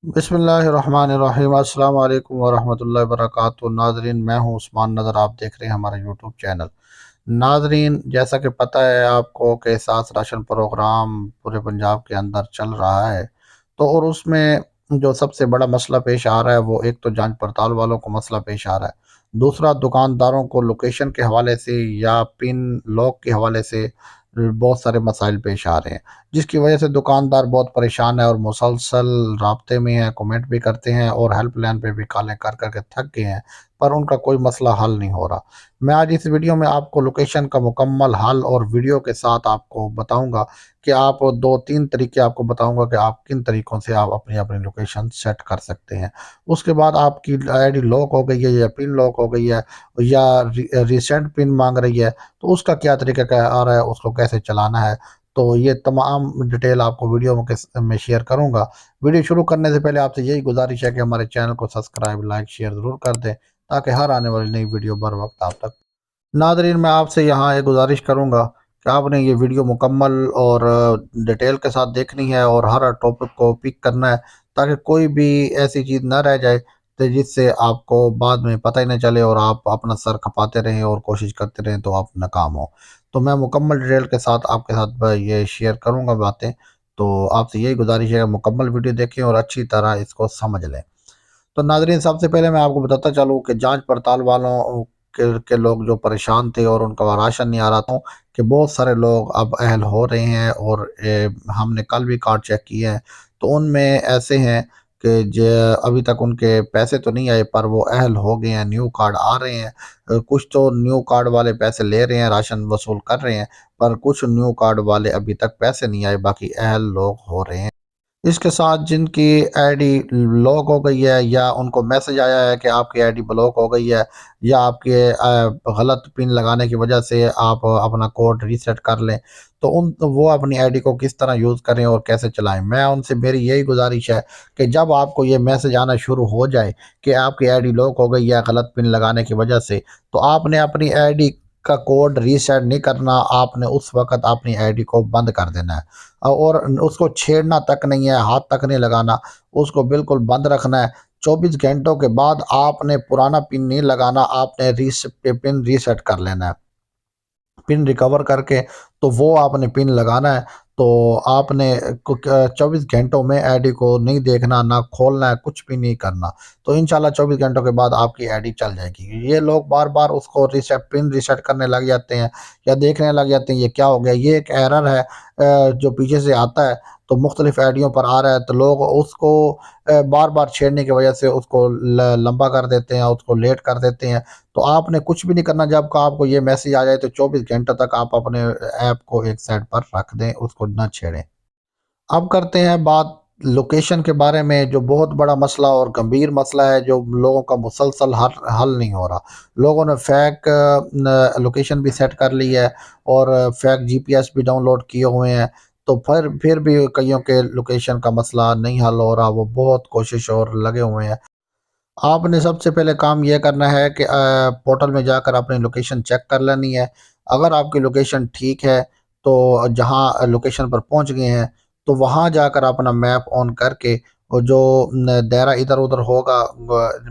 बिस्मिल्लाहिर्रहमानिर्रहीम। अस्सलाम वालेकुम वरहमतुल्लाहि वबरकातुहू। नाजरीन, मैं हूँ उस्मान नज़र, आप देख रहे हैं हमारा यूट्यूब चैनल। नाजरीन, जैसा कि पता है आपको कि सात राशन प्रोग्राम पूरे पंजाब के अंदर चल रहा है, तो और उसमें जो सबसे बड़ा मसला पेश आ रहा है वो एक तो जांच पड़ताल वालों को मसला पेश आ रहा है, दूसरा दुकानदारों को लोकेशन के हवाले से या पिन लॉक के हवाले से बहुत सारे मसाइल पेश आ रहे हैं, जिसकी वजह से दुकानदार बहुत परेशान है और मुसलसल राब्ते में है, कमेंट भी करते हैं और हेल्पलाइन पे भी कॉलें कर कर के थक गए हैं, पर उनका कोई मसला हल नहीं हो रहा। मैं आज इस वीडियो में आपको लोकेशन का मुकम्मल हल और वीडियो के साथ आपको बताऊंगा कि आप दो तीन तरीके आपको बताऊंगा कि आप किन तरीकों से आप अपनी अपनी लोकेशन सेट कर सकते हैं। उसके बाद आपकी आईडी लॉक हो गई है या पिन लॉक हो गई है या रिसेंट पिन मांग रही है, तो उसका क्या तरीका क्या आ रहा है, उसको कैसे चलाना है, तो ये तमाम डिटेल आपको वीडियो में शेयर करूंगा। वीडियो शुरू करने से पहले आपसे यही गुजारिश है कि हमारे चैनल को सब्सक्राइब लाइक शेयर ज़रूर कर दें, ताकि हर आने वाली नई वीडियो बर वक्त आप तक। नादरीन, मैं आपसे यहाँ एक गुजारिश करूँगा कि आपने ये वीडियो मुकम्मल और डिटेल के साथ देखनी है और हर टॉपिक को पिक करना है, ताकि कोई भी ऐसी चीज़ ना रह जाए तो जिससे आपको बाद में पता ही ना चले और आप अपना सर खपाते रहें और कोशिश करते रहें तो आप नाकाम हो। तो मैं मुकम्मल डिटेल के साथ आपके साथ ये शेयर करूँगा बातें, तो आपसे यही गुजारिश है कि मुकम्मल वीडियो देखें और अच्छी तरह इसको समझ लें। तो नाज़रीन, सबसे पहले मैं आपको बताता चलूँ कि जांच पड़ताल वालों के लोग जो परेशान थे और उनका राशन नहीं आ रहा था, कि बहुत सारे लोग अब अहल हो रहे हैं और हमने कल भी कार्ड चेक किए हैं, तो उनमें ऐसे हैं कि जो अभी तक उनके पैसे तो नहीं आए पर वो अहल हो गए हैं, न्यू कार्ड आ रहे हैं। कुछ तो न्यू कार्ड वाले पैसे ले रहे हैं, राशन वसूल कर रहे हैं, पर कुछ न्यू कार्ड वाले अभी तक पैसे नहीं आए, बाकी अहल लोग हो रहे हैं। इसके साथ जिनकी आईडी लॉक हो गई है या उनको मैसेज आया है कि आपकी आईडी ब्लॉक हो गई है या आपके गलत पिन लगाने की वजह से आप अपना कोड रीसेट कर लें, तो उन तो वो अपनी आईडी को किस तरह यूज़ करें और कैसे चलाएं। मैं उनसे मेरी यही गुजारिश है कि जब आपको ये मैसेज आना शुरू हो जाए कि आपकी आईडी लॉक हो गई है गलत पिन लगाने की वजह से, तो आपने अपनी आईडी का कोड रीसेट नहीं करना, आपने उस वक्त अपनी आईडी को बंद कर देना है और उसको छेड़ना तक नहीं है, हाथ तक नहीं लगाना, उसको बिल्कुल बंद रखना है। 24 घंटों के बाद आपने पुराना पिन नहीं लगाना, आपने पिन रीसेट कर लेना है। पिन रिकवर करके तो वो आपने पिन लगाना है। तो आपने 24 घंटों में आईडी को नहीं देखना, ना खोलना है, कुछ भी नहीं करना। तो इंशाल्लाह 24 घंटों के बाद आपकी आईडी चल जाएगी। ये लोग बार-बार उसको पिन रीसेट करने लग जाते हैं या देखने लग जाते हैं ये क्या हो गया? ये एक एरर है जो पीछे से आता है, तो मुख्तलिफ आईडियों पर आ रहा है, तो लोग उसको बार-बार छेड़ने की वजह से उसको ल लंबा कर देते हैं, उसको लेट कर देते हैं। तो आपने कुछ भी नहीं करना, जब का आपको ये मैसेज आ जाए तो 24 घंटों तक आप अपने ऐप को एक साइड पर रख दें, उसको ना छेड़ें। अब करते हैं बात लोकेशन के बारे में, जो बहुत बड़ा मसला और गंभीर मसला है, जो लोगों का मुसलसल हल हल नहीं हो रहा। लोगों ने फेक लोकेशन भी सेट कर ली है और फेक जीपीएस भी डाउनलोड किए हुए हैं, तो फिर भी कईयों के लोकेशन का मसला नहीं हल हो रहा, वो बहुत कोशिश और लगे हुए हैं। आपने सबसे पहले काम ये करना है कि पोर्टल में जाकर अपनी लोकेशन चेक कर लेनी है। अगर आपकी लोकेशन ठीक है, तो जहाँ लोकेशन पर पहुँच गए हैं, तो वहाँ जाकर अपना मैप ऑन करके और जो दायरा इधर-उधर होगा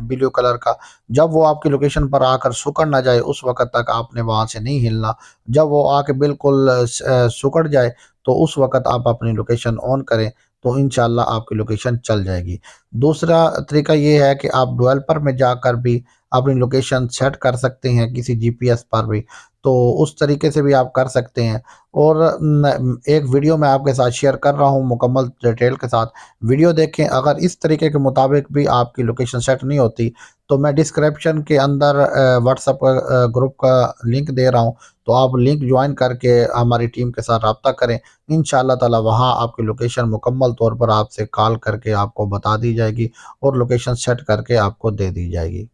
ब्लू कलर का, जब वो आपकी लोकेशन पर आकर सिकुड़ ना जाए, उस वक़्त तक आपने वहाँ से नहीं हिलना। जब वो आके बिल्कुल सिकुड़ जाए, तो उस वक़्त आप अपनी लोकेशन ऑन करें, तो इंशाअल्लाह आपकी लोकेशन चल जाएगी। दूसरा तरीका ये है कि आप डेवलपर में जाकर भी अपनी लोकेशन सेट कर सकते हैं किसी जीपीएस पर भी, तो उस तरीके से भी आप कर सकते हैं। और एक वीडियो मैं आपके साथ शेयर कर रहा हूँ मुकम्मल डिटेल के साथ, वीडियो देखें। अगर इस तरीके के मुताबिक भी आपकी लोकेशन सेट नहीं होती, तो मैं डिस्क्रिप्शन के अंदर व्हाट्सएप ग्रुप का लिंक दे रहा हूँ, तो आप लिंक ज्वाइन करके हमारी टीम के साथ रब्ता करें। इंशाअल्लाह ताला वहाँ आपकी लोकेशन मुकम्मल तौर पर आपसे कॉल करके आपको बता दी जाएगी और लोकेशन सेट करके आपको दे दी जाएगी।